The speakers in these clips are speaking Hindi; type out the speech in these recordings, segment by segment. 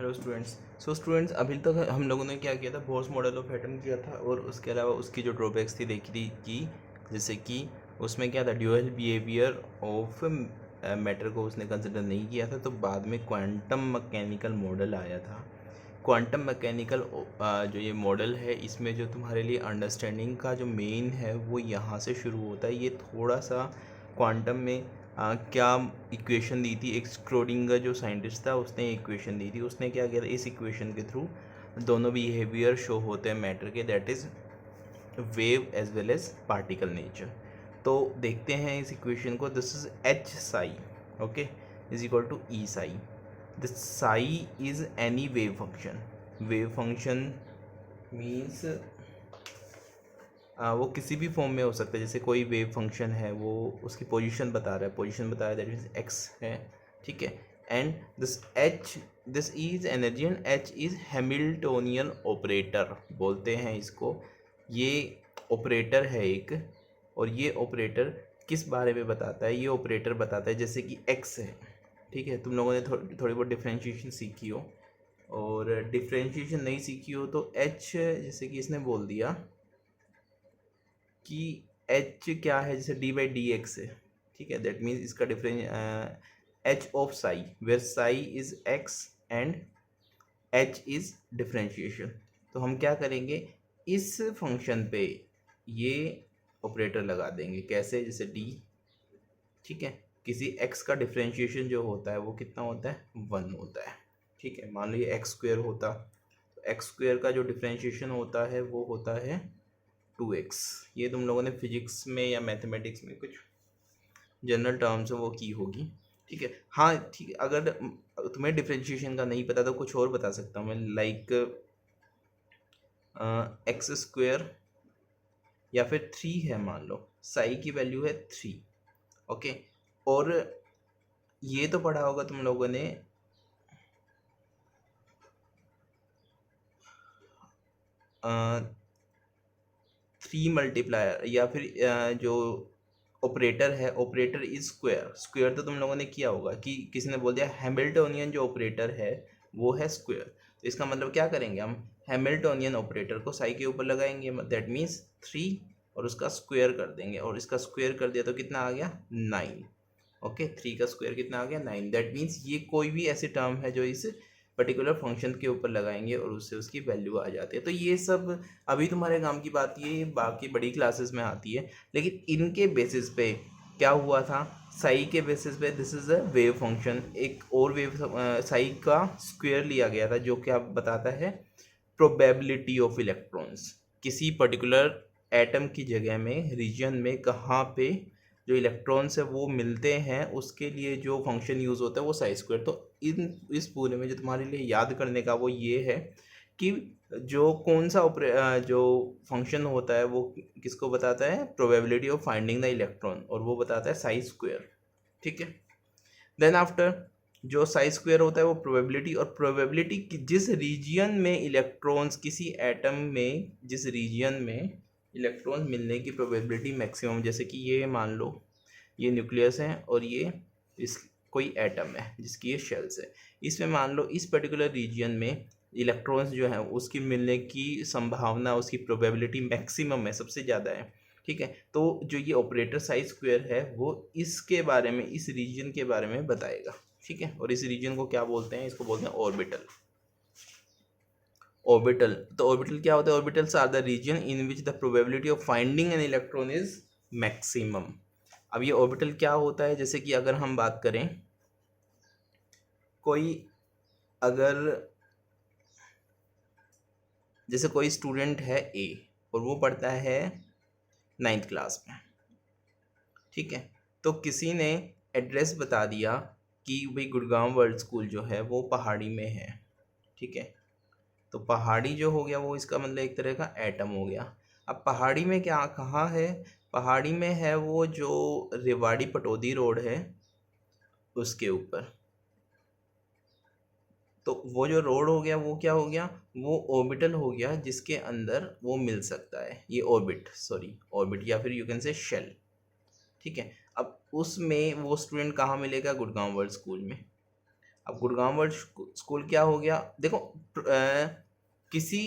Hello students. स्टूडेंट्स, अभी तक हम लोगों ने क्या किया था, बोर्स मॉडल ऑफ एटम किया था और उसके अलावा उसकी जो ड्रॉबैक्स थी देखी थी कि जैसे कि उसमें क्या था, ड्यूअल बिहेवियर ऑफ मैटर को उसने कंसिडर नहीं किया था। तो बाद में क्वांटम मैकेनिकल मॉडल आया था। क्वांटम मैकेनिकल जो ये मॉडल है, इसमें जो तुम्हारे लिए अंडरस्टैंडिंग का जो मेन है वो यहाँ से शुरू होता है। ये थोड़ा सा क्वांटम में क्या इक्वेशन दी थी, एक स्क्रोडिंगर जो साइंटिस्ट था उसने इक्वेशन दी थी। उसने क्या किया था, इस इक्वेशन के थ्रू दोनों बिहेवियर शो होते हैं मैटर के, that is wave as well as particle nature. तो देखते हैं इस इक्वेशन को। This is H psi, okay, is equal to E psi. This psi is any wave function. Wave function means वो किसी भी फॉर्म में हो सकता है। जैसे कोई वेव फंक्शन है, वो उसकी पोजीशन बता रहा है, पोजीशन बता रहा है, दैट मीन्स एक्स है, ठीक है। And this is energy and H is Hamiltonian operator बोलते हैं इसको। ये ऑपरेटर है एक, और ये ऑपरेटर किस बारे में बताता है, ये ऑपरेटर बताता है जैसे कि एक्स है, ठीक है। तुम लोगों ने थोड़ी बहुत डिफ्रेंशिएशन सीखी हो, और डिफ्रेंशिएशन नहीं सीखी हो तो एच, जैसे कि इसने बोल दिया कि एच क्या है, जैसे डी बाई डी एक्स है, ठीक है। दैट मीन्स इसका difference H of psi, where psi is X and H is differentiation. तो हम क्या करेंगे, इस फंक्शन पे ये ऑपरेटर लगा देंगे। कैसे, जैसे डी, ठीक है। किसी एक्स का डिफरेंशिएशन जो होता है वो कितना होता है, 1 होता है, ठीक है। मान लो ये एक्स स्क्वेयर होता, तो एक्स स्क्वेयर का जो डिफरेंशिएशन होता है वो होता है 2x। ये तुम लोगों ने फिजिक्स में या मैथमेटिक्स में कुछ जनरल टर्म्स वो की होगी, ठीक है। हाँ ठीक है, अगर तुम्हें डिफरेंशिएशन का नहीं पता तो कुछ और बता सकता हूँ मैं, लाइक एक्स स्क्वेयर या फिर 3 है, मान लो साई की वैल्यू है 3, ओके। और ये तो पढ़ा होगा तुम लोगों ने 3 मल्टीप्लायर, या फिर जो ऑपरेटर है, ऑपरेटर इज स्क्वायर। स्क्वायर तो तुम लोगों ने किया होगा कि किसी ने बोल दिया हैमिल्टोनियन जो ऑपरेटर है वो है स्क्वायर। तो इसका मतलब क्या करेंगे, हम हैमिल्टोनियन ऑपरेटर को साई के ऊपर लगाएंगे, दैट मीन्स 3, और उसका स्क्वायर कर देंगे, और इसका स्क्वायर कर दिया तो कितना आ गया, 9, ओके। 3 का स्क्वायर कितना आ गया, 9। दैट मीन्स ये कोई भी ऐसी टर्म है जो इस पर्टिकुलर फंक्शन के ऊपर लगाएंगे और उससे उसकी वैल्यू आ जाती है। तो ये सब अभी तुम्हारे काम की बात, ये बाकी बड़ी क्लासेस में आती है, लेकिन इनके बेसिस पे क्या हुआ था, साई के बेसिस पे this is a wave function. एक और वेव साई का स्क्वायर लिया गया था जो क्या बताता है, प्रोबेबिलिटी ऑफ इलेक्ट्रॉन्स। किसी पर्टिकुलर एटम की जगह में, रीजन में, कहाँ पे जो इलेक्ट्रॉन्स है वो मिलते हैं, उसके लिए जो फंक्शन यूज़ होता है वो साई स्क्वायर। तो इस पूरे में जो तुम्हारे लिए याद करने का वो ये है कि जो कौन सा जो फंक्शन होता है वो किसको बताता है, probability of finding the electron, और वो बताता है साई स्क्वायर, ठीक है। देन आफ्टर, जो साई स्क्वायर होता है वो प्रोबेबिलिटी, और प्रोबेबिलिटी कि जिस रीजियन में इलेक्ट्रॉन्स, किसी एटम में जिस रीजियन में इलेक्ट्रॉन्स मिलने की प्रोबेबिलिटी मैक्सिमम, जैसे कि ये मान लो ये न्यूक्लियस है और ये इस कोई एटम है जिसकी ये शेल्स है, इसमें मान लो इस पर्टिकुलर रीजियन में इलेक्ट्रॉन्स जो है उसकी मिलने की संभावना, उसकी प्रोबेबिलिटी मैक्सिमम है, सबसे ज़्यादा है, ठीक है। तो जो ये ऑपरेटर साई स्क्वायर है वो इसके बारे में, इस रीजन के बारे में बताएगा, ठीक है। और इस रीजन को क्या बोलते हैं, इसको बोलते हैं ऑर्बिटल। ऑर्बिटल, तो ऑर्बिटल क्या होता है, orbitals are the region in which the probability of finding an electron is maximum. अब ये ऑर्बिटल क्या होता है, जैसे कि अगर हम बात करें, कोई अगर जैसे कोई स्टूडेंट है ए और वो पढ़ता है 9th क्लास में, ठीक है। तो किसी ने एड्रेस बता दिया कि भाई गुड़गांव वर्ल्ड स्कूल जो है वो पहाड़ी में है, ठीक है। तो पहाड़ी जो हो गया वो इसका मतलब एक तरह का एटम हो गया। अब पहाड़ी में क्या, कहाँ है, पहाड़ी में है वो जो रेवाड़ी पटौदी रोड है उसके ऊपर। तो वो जो रोड हो गया वो क्या हो गया, वो ऑर्बिटल हो गया जिसके अंदर वो मिल सकता है, ये ऑर्बिट या फिर यू कैन से शेल, ठीक है। अब उसमें वो स्टूडेंट कहाँ मिलेगा, गुड़गांव वर्ल्ड स्कूल में। अब गुड़गांव वर्ल्ड स्कूल क्या हो गया, देखो किसी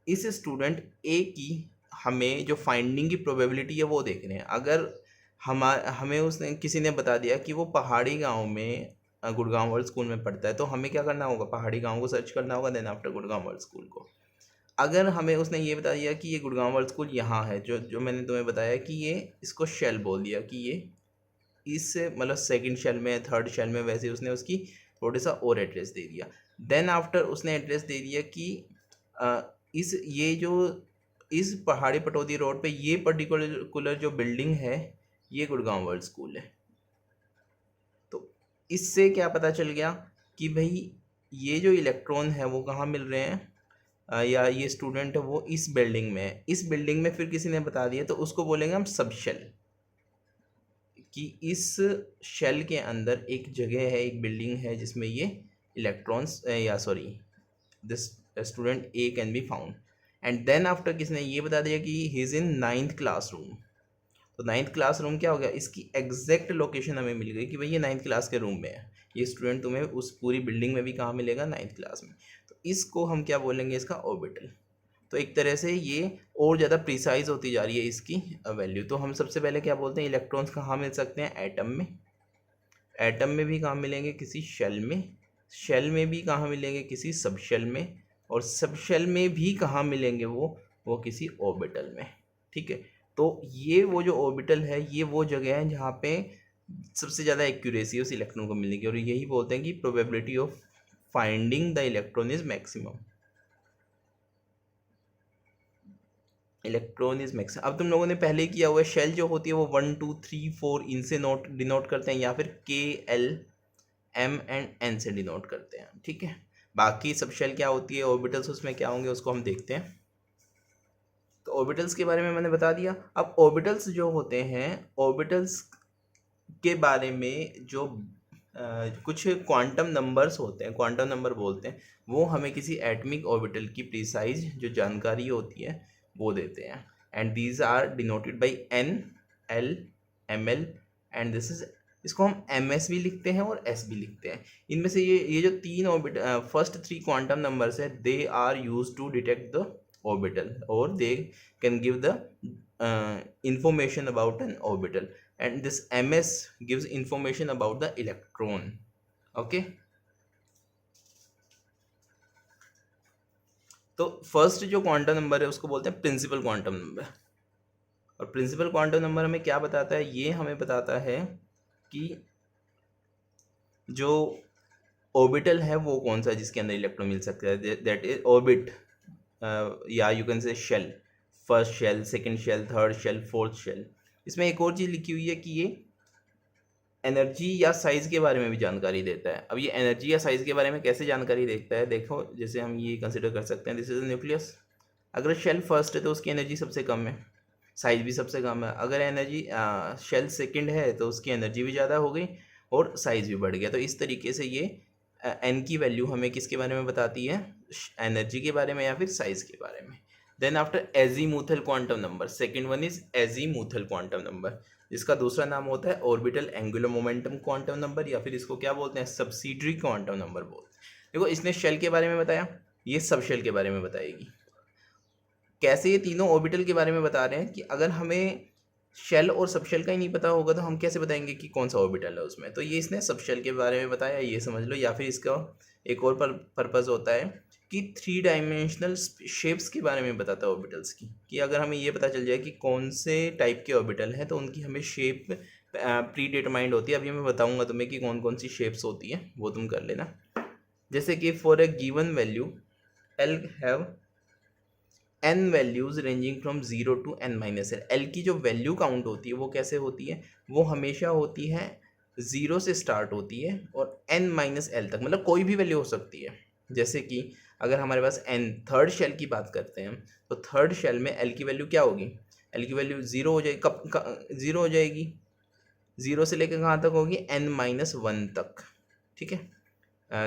इस स्टूडेंट ए की हमें जो फाइंडिंग की प्रोबेबिलिटी है वो देख रहे हैं। अगर हमें उसने किसी ने बता दिया कि वो पहाड़ी गांव में गुड़गांव वर्ल्ड स्कूल में पढ़ता है, तो हमें क्या करना होगा, पहाड़ी गांव को सर्च करना होगा, then after Gurgaon world school को। अगर हमें उसने ये बता दिया कि ये गुड़गांव वर्ल्ड स्कूल यहाँ है, जो जो मैंने तुम्हें बताया कि ये इसको शेल बोल दिया कि ये इस मतलब सेकंड शेल में, थर्ड शेल में, वैसे उसने उसकी थोड़ा सा और एड्रेस दे दिया। देन आफ्टर उसने एड्रेस दे दिया कि ये जो इस पहाड़ी पटौदी रोड पे ये पर्टिकुलर जो बिल्डिंग है ये गुड़गांव वर्ल्ड स्कूल है। तो इससे क्या पता चल गया कि भाई ये जो इलेक्ट्रॉन है वो कहाँ मिल रहे हैं, या ये स्टूडेंट है वो इस बिल्डिंग में है। इस बिल्डिंग में फिर किसी ने बता दिया तो उसको बोलेंगे हम सब शेल, कि इस शेल के अंदर एक जगह है, एक बिल्डिंग है जिसमें ये इलेक्ट्रॉन्स या sorry this student A can be found. And then after किसने ये बता दिया कि he is in 9th classroom. तो 9th क्लासरूम क्या हो गया, इसकी एग्जैक्ट लोकेशन हमें मिल गई कि भाई ये 9th क्लास के रूम में है। ये स्टूडेंट तुम्हें उस पूरी बिल्डिंग में भी कहाँ मिलेगा, 9th क्लास में। तो इसको हम क्या बोलेंगे, इसका ऑर्बिटल। तो एक तरह से ये और ज़्यादा प्रिसाइज होती जा रही है इसकी वैल्यू। तो हम सबसे पहले क्या बोलते हैं, इलेक्ट्रॉन्स कहाँ मिल सकते हैं, एटम में। एटम में भी कहाँ मिलेंगे, किसी शेल में। शेल में भी कहाँ मिलेंगे, किसी सब शेल में। और सब शेल में भी कहाँ मिलेंगे, वो किसी ऑर्बिटल में। ठीक है, तो ये वो जो ऑर्बिटल है ये वो जगह है जहाँ पे सबसे ज़्यादा एक्यूरेसी उस इलेक्ट्रॉन को मिलेगी, और यही बोलते हैं कि probability of finding the electron is maximum. Electron is maximum. अब तुम लोगों ने पहले किया हुआ है, शेल जो होती है वो 1 2 3 4 इनसे डिनोट करते हैं, या फिर K L M and N से डिनोट करते हैं। ठीक है, बाकी सब शेल क्या होती है, ऑर्बिटल्स उसमें क्या होंगे उसको हम देखते हैं। तो ऑर्बिटल्स के बारे में मैंने बता दिया। अब ऑर्बिटल्स जो होते हैं, ऑर्बिटल्स के बारे में जो कुछ क्वांटम नंबर्स होते हैं, क्वांटम नंबर बोलते हैं, वो हमें किसी एटमिक ऑर्बिटल की प्रिसाइज जो जानकारी होती है वो देते हैं। And these are denoted by N L M L and this is, इसको हम MS भी लिखते हैं और S भी लिखते हैं। इनमें से ये जो तीन फर्स्ट 3 क्वांटम नंबर्स है, they are use to detect the orbital, और they can give the information about an orbital, and this MS gives information about the electron. Okay, तो फर्स्ट जो क्वांटम नंबर है उसको बोलते हैं प्रिंसिपल क्वांटम नंबर। और प्रिंसिपल क्वांटम नंबर हमें क्या बताता है, ये हमें बताता है कि जो ऑर्बिटल है वो कौन सा है जिसके अंदर इलेक्ट्रॉन मिल सकता है, दैट इज ऑर्बिट, या you can say shell, first shell, second shell, third shell, fourth shell. इसमें एक और चीज़ लिखी हुई है कि ये एनर्जी या साइज़ के बारे में भी जानकारी देता है। अब ये एनर्जी या साइज़ के बारे में कैसे जानकारी देता है, देखो जैसे हम ये कंसिडर कर सकते हैं, दिस इज न्यूक्लियस। अगर शेल फर्स्ट है तो उसकी एनर्जी सबसे कम है, साइज़ भी सबसे कम है। अगर एनर्जी शेल सेकंड है तो उसकी एनर्जी भी ज़्यादा हो गई और साइज़ भी बढ़ गया। तो इस तरीके से ये एन की वैल्यू हमें किसके बारे में बताती है, एनर्जी के बारे में या फिर साइज़ के बारे में। Then after azimuthal quantum number, second one is azimuthal quantum number, जिसका दूसरा नाम होता है orbital angular momentum quantum number, या फिर इसको क्या बोलते हैं, सब्सिडरी क्वांटम नंबर बोलते हैं। देखो इसने शेल के बारे में बताया, ये सब शेल के बारे में बताएगी। कैसे ये तीनों ऑर्बिटल के बारे में बता रहे हैं कि अगर हमें शेल और सब शेल का ही नहीं पता होगा तो हम कैसे बताएंगे कि कौन सा ऑर्बिटल है उसमें। तो ये इसने सब शेल के बारे में बताया, ये समझ लो। या फिर इसका एक और पर्पज़ होता है कि 3 डायमेंशनल शेप्स के बारे में बताता है ऑर्बिटल्स की, कि अगर हमें ये पता चल जाए कि कौन से टाइप के ऑर्बिटल हैं तो उनकी हमें शेप प्री डिटरमाइंड होती है। अभी मैं बताऊंगा तुम्हें कि कौन कौन सी शेप्स होती हैं, वो तुम कर लेना। जैसे कि for a given value L have n values ranging from 0 to n-l। L की जो वैल्यू काउंट होती है वो कैसे होती है, वो हमेशा होती है 0 से स्टार्ट होती है और n-l तक, मतलब कोई भी वैल्यू हो सकती है। जैसे कि अगर हमारे पास n थर्ड शेल की बात करते हैं तो थर्ड शेल में L की वैल्यू क्या होगी, L की वैल्यू 0 हो जाएगी। कब 0 हो जाएगी, 0 से लेकर कहाँ तक होगी, n-1 तक। ठीक है,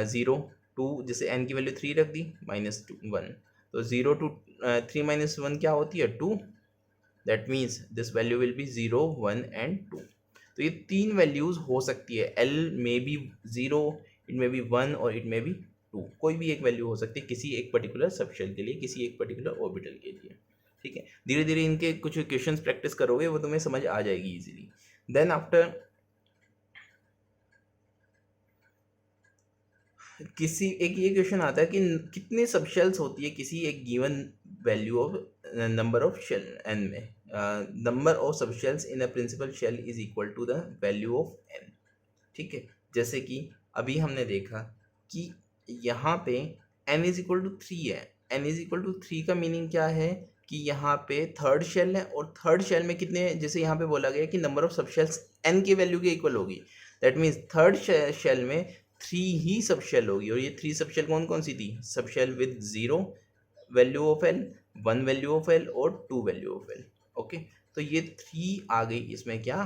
0 2, जैसे n की वैल्यू 3 रख दी, -1, तो 0 to 3 - 1 क्या होती है, 2। That means this value will B 0 1 and 2। तो ये 3 वैल्यूज़ हो सकती है, L में भी 0, इट मे बी 1 और इट मे बी 2, कोई भी एक वैल्यू हो सकती है किसी एक पर्टिकुलर सबशेल के लिए, किसी एक पर्टिकुलर ऑर्बिटल के लिए। ठीक है, धीरे धीरे इनके कुछ क्वेश्चंस प्रैक्टिस करोगे वो तुम्हें समझ आ जाएगी इजीली। देन आफ्टर किसी एक ये क्वेश्चन आता है कि कितने सबशेल्स होती है किसी एक given value of number of shell n में, number of subshells in a principal shell is equal to the value of n. ठीक है, जैसे कि अभी हमने देखा कि यहाँ पे n इज इक्वल टू 3 है। n इज इक्वल टू 3 का मीनिंग क्या है कि यहाँ पे थर्ड शेल है और थर्ड शेल में कितने, जैसे यहाँ पे बोला गया कि नंबर ऑफ सबशेल्स n की वैल्यू के इक्वल होगी, दैट मीन्स थर्ड शेल में 3 ही सबशेल होगी। और ये 3 सबशेल कौन कौन सी थी? Subshell with 0 value of l, 1 value of l और 2 वैल्यू ऑफ l। ओके, तो ये 3 आ गई इसमें क्या,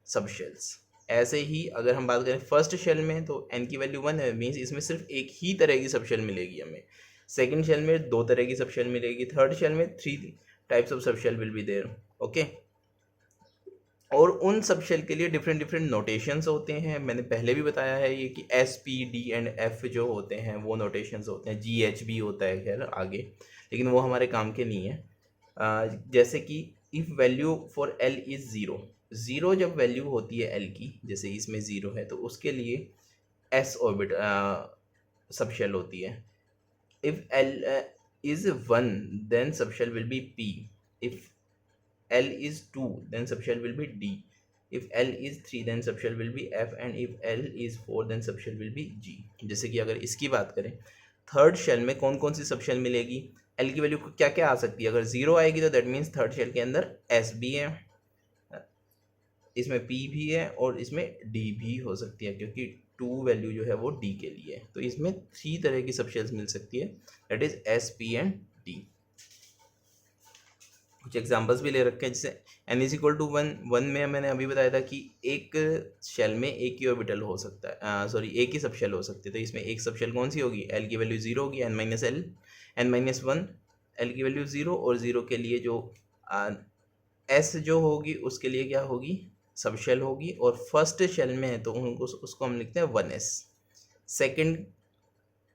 सबशेल्स। ऐसे ही अगर हम बात करें फर्स्ट शेल में तो n की वैल्यू 1 है, मीन्स इसमें सिर्फ एक ही तरह की सबशेल मिलेगी हमें। सेकंड शेल में 2 तरह की सबशेल मिलेगी, थर्ड शेल में 3 types of subshell will be there. Okay, और उन सबशेल के लिए डिफरेंट डिफरेंट नोटेशंस होते हैं। मैंने पहले भी बताया है ये कि S P D and F जो होते हैं वो नोटेशंस होते हैं, जी एच भी होता है खैर आगे, लेकिन वो हमारे काम के नहीं है। जैसे कि if value for L is zero, zero जब वैल्यू होती है एल की, जैसे इसमें ज़ीरो है तो उसके लिए एस ऑर्बिट सबशेल होती है। If L is 1 then subshell will be P, if L is 2 then subshell will be D, if L is 3 then subshell will be F, and if L is 4 then subshell will be G। जैसे कि अगर इसकी बात करें थर्ड शेल में कौन कौन सी सबशेल मिलेगी, L की वैल्यू क्या क्या आ सकती है, अगर 0 आएगी तो दैट मीन्स थर्ड शेल के अंदर S भी है, इसमें P भी है और इसमें D भी हो सकती है, क्योंकि 2 वैल्यू जो है वो D के लिए है। तो इसमें 3 तरह की सबशेल्स मिल सकती है, that is S, P and D। कुछ एग्जांपल्स भी ले रखे हैं, जैसे n इज इक्वल टू 1 में मैंने अभी बताया था कि एक शेल में एक ही ऑर्बिटल हो सकता है, सॉरी एक ही सबशेल हो सकती है। तो इसमें एक सबशेल कौन सी होगी, l की वैल्यू 0 होगी, n माइनस वन, l की वैल्यू 0, और 0 के लिए जो s जो होगी उसके लिए क्या होगी, सबशेल होगी। और फर्स्ट शेल में है तो उनको उसको हम लिखते हैं 1s। सेकंड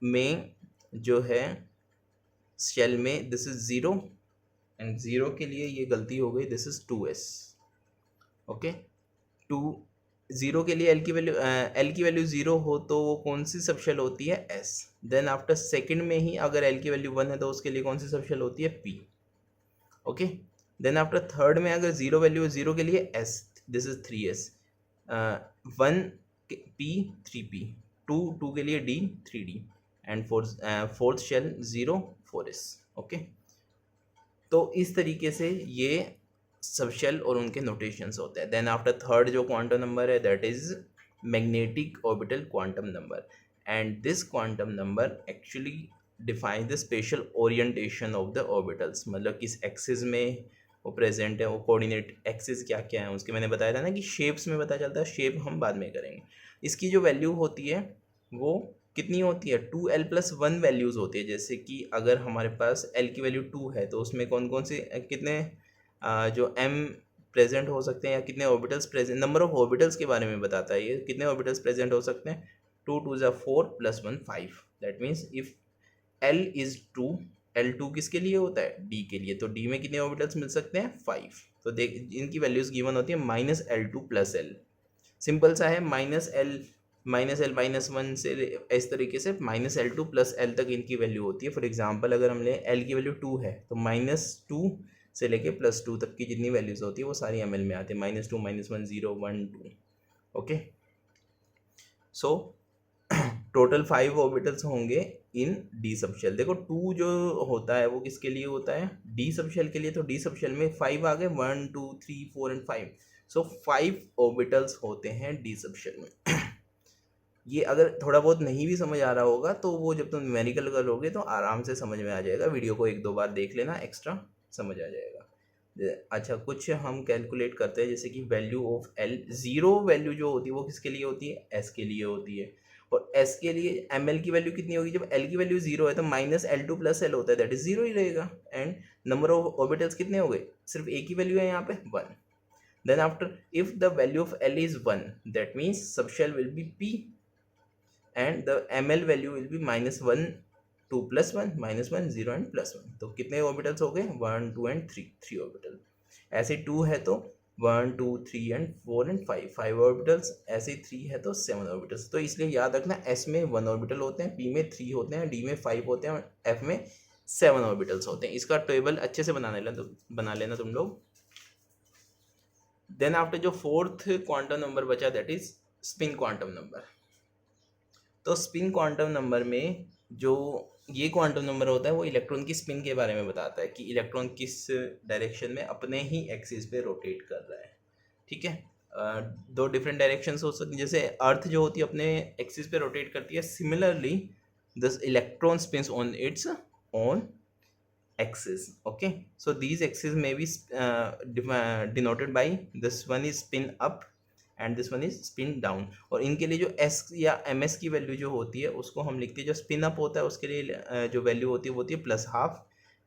में जो है शेल में दिस इज 0 एंड 0 के लिए ये गलती हो गई, दिस इज 2s। ओके, 0 के लिए l की वैल्यू 0 हो तो वो कौन सी सबशेल होती है, s। देन आफ्टर सेकंड में ही अगर l की वैल्यू 1 है तो उसके लिए कौन सी सबशेल होती है, p। Okay, then after third में अगर 0 वैल्यू है 0 के लिए s, this is 3s, 1 p 3p, 2 के लिए d 3d, and fourth shell 0 4s। Okay, तो इस तरीके से ये सबशेल और उनके नोटेशंस होते हैं। देन आफ्टर थर्ड जो क्वांटम नंबर है that is magnetic orbital quantum number, and this quantum number actually define the special orientation of the orbitals, मतलब किस एक्सिस में वो प्रेजेंट है, वो कोऑर्डिनेट एक्सिस क्या क्या है उसके मैंने बताया था ना कि शेप्स में पता चलता है, शेप हम बाद में करेंगे। इसकी जो वैल्यू होती है वो कितनी होती है, 2l+1 वैल्यूज़ होती है। जैसे कि अगर हमारे पास l की वैल्यू 2 है तो उसमें कौन कौन से कितने जो m प्रेजेंट हो सकते हैं या कितने orbitals present, number of orbitals के बारे में बताता है ये, कितने ऑर्बिटल्स प्रेजेंट हो सकते हैं, 2 2 ज़ा 4 + 1 5। That means if l is 2, l2 किसके लिए होता है, d के लिए, तो d में कितने ऑर्बिटल्स मिल सकते हैं, 5। तो देख इनकी वैल्यूज़ गिवन होती है -l2 + l, सिंपल सा है, -l -1 से इस तरीके से -l2 + l तक इनकी वैल्यू होती है। फॉर एग्जांपल अगर हम लें l की वैल्यू 2 है तो -2 से लेके +2 तक की जितनी वैल्यूज़ होती है वो सारी ml में आती है, -2 -1 0 1 2। ओके, सो टोटल 5 ऑर्बिटल्स होंगे इन डी सबशेल। देखो 2 जो होता है वो किसके लिए होता है, डी सबशेल के लिए, तो डी सबशेल में 5 आ गए, 1 2 3 4 एंड 5, सो 5 ऑर्बिटल्स होते हैं डी सबशेल में। ये अगर थोड़ा बहुत नहीं भी समझ आ रहा होगा तो वो जब तुम न्यूमेरिकल करोगे तो आराम से समझ में आ जाएगा, वीडियो को 1-2 बार देख लेना, एक्स्ट्रा समझ आ जाएगा। अच्छा, कुछ हम कैलकुलेट करते हैं, जैसे कि वैल्यू ऑफ एल, 0 वैल्यू जो होती है वो किसके लिए होती है, एस के लिए होती है। और एस के लिए एम एल की वैल्यू कितनी होगी, जब एल की वैल्यू 0 है तो -l2 + l होता है, दैट इज 0 ही रहेगा। एंड नंबर ऑफ ऑर्बिटल्स कितने हो गए, सिर्फ एक ही वैल्यू है यहाँ पे 1। Then after if the value of l is 1 that means subshell will be p, and the ml value will be -1 2 +1 -1 0 and +1। तो कितने ऑर्बिटल्स हो गए? 1 2 एंड 3, 3 ऑर्बिटल। ऐसे 2 है तो 1 2 3 एंड 4 एंड 5, 5 ऑर्बिटल्स। ऐसे 3 है तो 7 ऑर्बिटल्स। तो इसलिए याद रखना, S में 1 ऑर्बिटल होते हैं, P में 3 होते हैं, D में 5 होते हैं और F में 7 ऑर्बिटल्स होते हैं। इसका टेबल अच्छे से बना लेना तुम लोग। देन आफ्टर जो फोर्थ क्वांटम नंबर बचा, that is spin quantum number. तो स्पिन क्वांटम नंबर में जो ये क्वांटम नंबर होता है वो इलेक्ट्रॉन की स्पिन के बारे में बताता है कि इलेक्ट्रॉन किस डायरेक्शन में अपने ही एक्सिस पे रोटेट कर रहा है। ठीक है, दो डिफरेंट डायरेक्शंस हो सकती हैं। जैसे अर्थ जो होती है अपने एक्सिस पे रोटेट करती है, similarly this electron spins on its own axis. Okay, so these axes may be denoted by this one is spin up and this one is spin down। और इनके लिए जो s या ms की वैल्यू जो होती है उसको हम लिखते हैं, जो स्पिन अप होता है उसके लिए जो वैल्यू होती है वो होती है +12,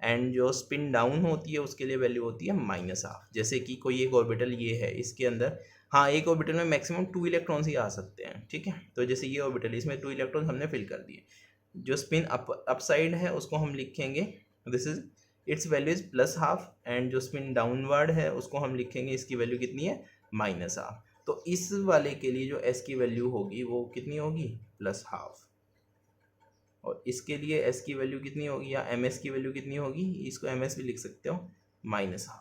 एंड जो स्पिन डाउन होती है उसके लिए वैल्यू होती है -12। जैसे कि कोई एक ऑर्बिटल ये है, इसके अंदर हाँ एक ऑर्बिटल में मैक्सिमम 2 इलेक्ट्रॉन्स ही आ सकते हैं। ठीक है, तो जैसे ये ऑर्बिटल, इसमें 2 इलेक्ट्रॉन्स हमने फिल कर दिए। जो स्पिन अप साइड है उसको हम लिखेंगे this is it's value is +12, and जो स्पिन डाउनवर्ड है उसको हम लिखेंगे, इसकी वैल्यू कितनी है? -12। तो इस वाले के लिए जो s की वैल्यू होगी वो कितनी होगी? +12। और इसके लिए s की वैल्यू कितनी होगी या ms की वैल्यू कितनी होगी? इसको ms भी लिख सकते हो, -12।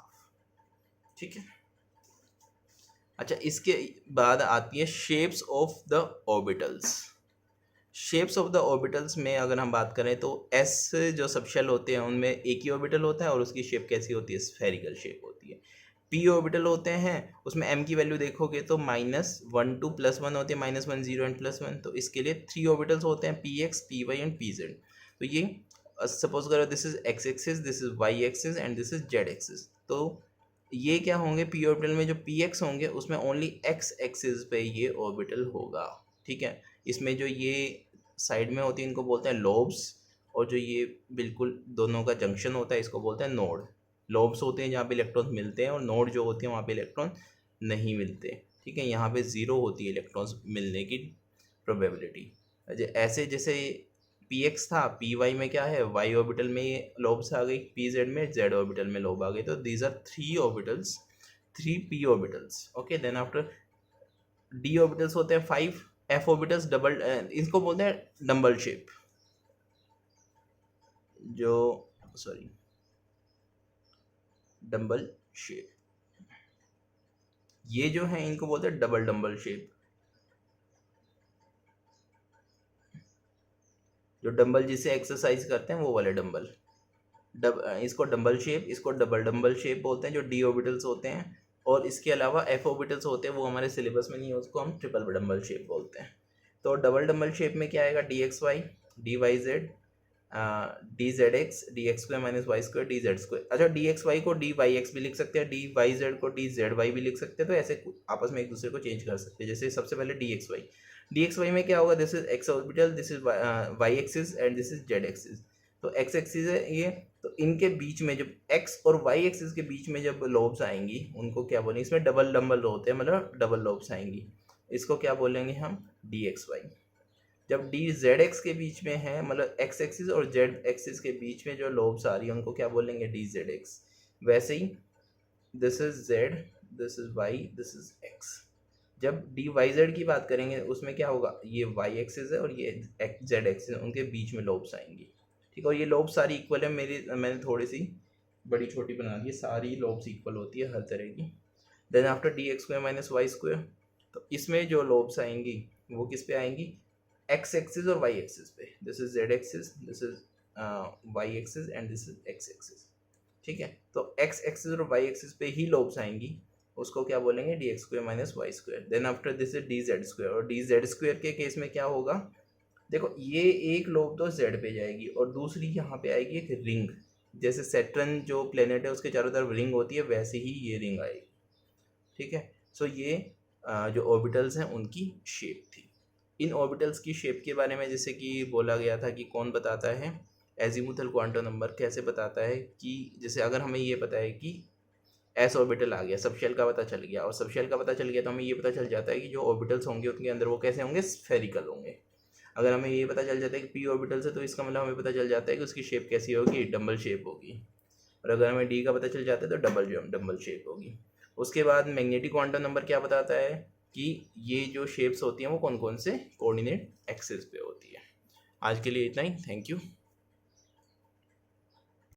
ठीक है, अच्छा इसके बाद आती है shapes of the orbitals. Shapes of the orbitals में अगर हम बात करें तो एस जो सबशेल होते हैं उनमें एक ही ऑर्बिटल होता है और उसकी शेप कैसी होती है? स्फेरिकल शेप होती है। पी ऑर्बिटल होते हैं, उसमें एम की वैल्यू देखोगे तो -1 2 +1 होती है, -1 0 एंड +1। तो इसके लिए 3 ऑर्बिटल्स होते हैं, P X P Y and P Z. तो ये सपोज करो this is X axis, this is Y axis and this is Z axis. तो ये क्या होंगे? पी ऑर्बिटल में जो पी एक्स होंगे उसमें ओनली एक्स एक्सिस पे ये ऑर्बिटल होगा। ठीक है, इसमें जो ये साइड में होती है इनको बोलते हैं लोब्स, और जो ये बिल्कुल दोनों का जंक्शन होता है इसको बोलते हैं नोड। लोब्स होते हैं जहाँ पे इलेक्ट्रॉन्स मिलते हैं, और नोड जो होते हैं वहाँ पे इलेक्ट्रॉन नहीं मिलते। ठीक है, यहाँ पे 0 होती है इलेक्ट्रॉन्स मिलने की प्रोबेबिलिटी। ऐसे जैसे पी एक्स था, पी वाई में क्या है? वाई ऑर्बिटल में लोब्स आ गई, पी जेड में जेड ऑर्बिटल में लोब आ गई। तो these are 3 orbitals, 3 P orbitals. Okay, then after D orbitals होते हैं 5, एफ ऑर्बिटल्स डबल, इसको बोलते हैं डम्बल शेप। जो सॉरी डम्बल शेप, ये जो है इनको बोलते हैं डम्बल शेप। जो डंबल जिसे एक्सरसाइज करते हैं वो वाले डंबल, इसको डंबल शेप, इसको डम्बल शेप बोलते हैं, जो डी ऑर्बिटल्स होते हैं। और इसके अलावा एफ ऑर्बिटल्स होते हैं, वो हमारे सिलेबस में नहीं है, उसको हम ट्रिपल डंबल शेप बोलते हैं। तो डंबल शेप में क्या आएगा? D X Y, D Y Z, D Z X, D X square minus Y square, D Z square. अच्छा, डी एक्स वाई को डी वाई एक्स भी लिख सकते हैं, डी वाई जेड को डी जेड वाई भी लिख सकते हैं। तो ऐसे आपस में एक दूसरे को चेंज कर सकते हैं। जैसे सबसे पहले डी एक्स वाई में क्या होगा? This is X orbital, this is Y axis and this is Z axis. तो एक्स एक्सिस है ये, तो इनके बीच में जब एक्स और वाई एक्सिस के बीच में जब लोब्स आएंगी उनको क्या बोलेंगे? इसमें डबल डम्बल होते हैं, मतलब डबल लोब्स आएंगी, इसको क्या बोलेंगे हम? D X Y. जब डी जेड एक्स के बीच में है, मतलब एक्स एक्सिस और जेड एक्सिस के बीच में जो लोब्स आ रही है उनको क्या बोलेंगे? D Z x. वैसे ही this is z, this is y, this is x. जब डी वाई जेड की बात करेंगे उसमें क्या होगा? ये वाई एक्सिस है और ये जेड एक्सिस है, उनके बीच में लोब्स आएंगी। ठीक है, और ये लोब्स सारी इक्वल है। मैंने थोड़ी सी बड़ी छोटी बना दी है, सारी लोब्स इक्वल होती है हर तरह की। Then after D X square minus Y square, तो इसमें जो लोब्स आएंगी वो किस पे आएंगी? एक्स एक्सिस और वाई एक्सिस पे। This is Z axis, this is Y axis and this is X axis. ठीक है, तो एक्स एक्सिस और वाई एक्सिस पे ही लोब्स आएंगी, उसको क्या बोलेंगे? D X square minus Y square. Then after this is D Z square, और डी जेड स्क्वायर के केस में क्या होगा? देखो ये एक लोब तो जेड पे जाएगी और दूसरी यहाँ पे आएगी एक रिंग। जैसे सैटर्न जो प्लेनेट है उसके चारों तरफ रिंग होती है, वैसे ही ये रिंग आएगी। ठीक है, सो ये जो ऑर्बिटल्स हैं उनकी शेप थी। इन ऑर्बिटल्स की शेप के बारे में जैसे कि बोला गया था कि कौन बताता है? एजीमुथल क्वांटम नंबर कैसे बताता है कि जैसे अगर हमें ये पता है कि एस ऑर्बिटल आ गया, सबशेल का पता चल गया, और सबशेल का पता चल गया तो हमें ये पता चल जाता है कि जो ऑर्बिटल्स होंगे उनके अंदर वो कैसे होंगे? स्फेरिकल होंगे। अगर हमें ये पता चल जाता है कि पी ऑर्बिटल से, तो इसका मतलब हमें पता चल जाता है कि उसकी शेप कैसी होगी, डबल शेप होगी। और अगर हमें डी का पता चल जाता है तो डबल शेप होगी। उसके बाद मैग्नेटिक क्वांटम नंबर क्या बताता है कि ये जो शेप्स होती हैं वो कौन कौन से कोऑर्डिनेट एक्सिस पे होती है। आज के लिए इतना ही, थैंक यू।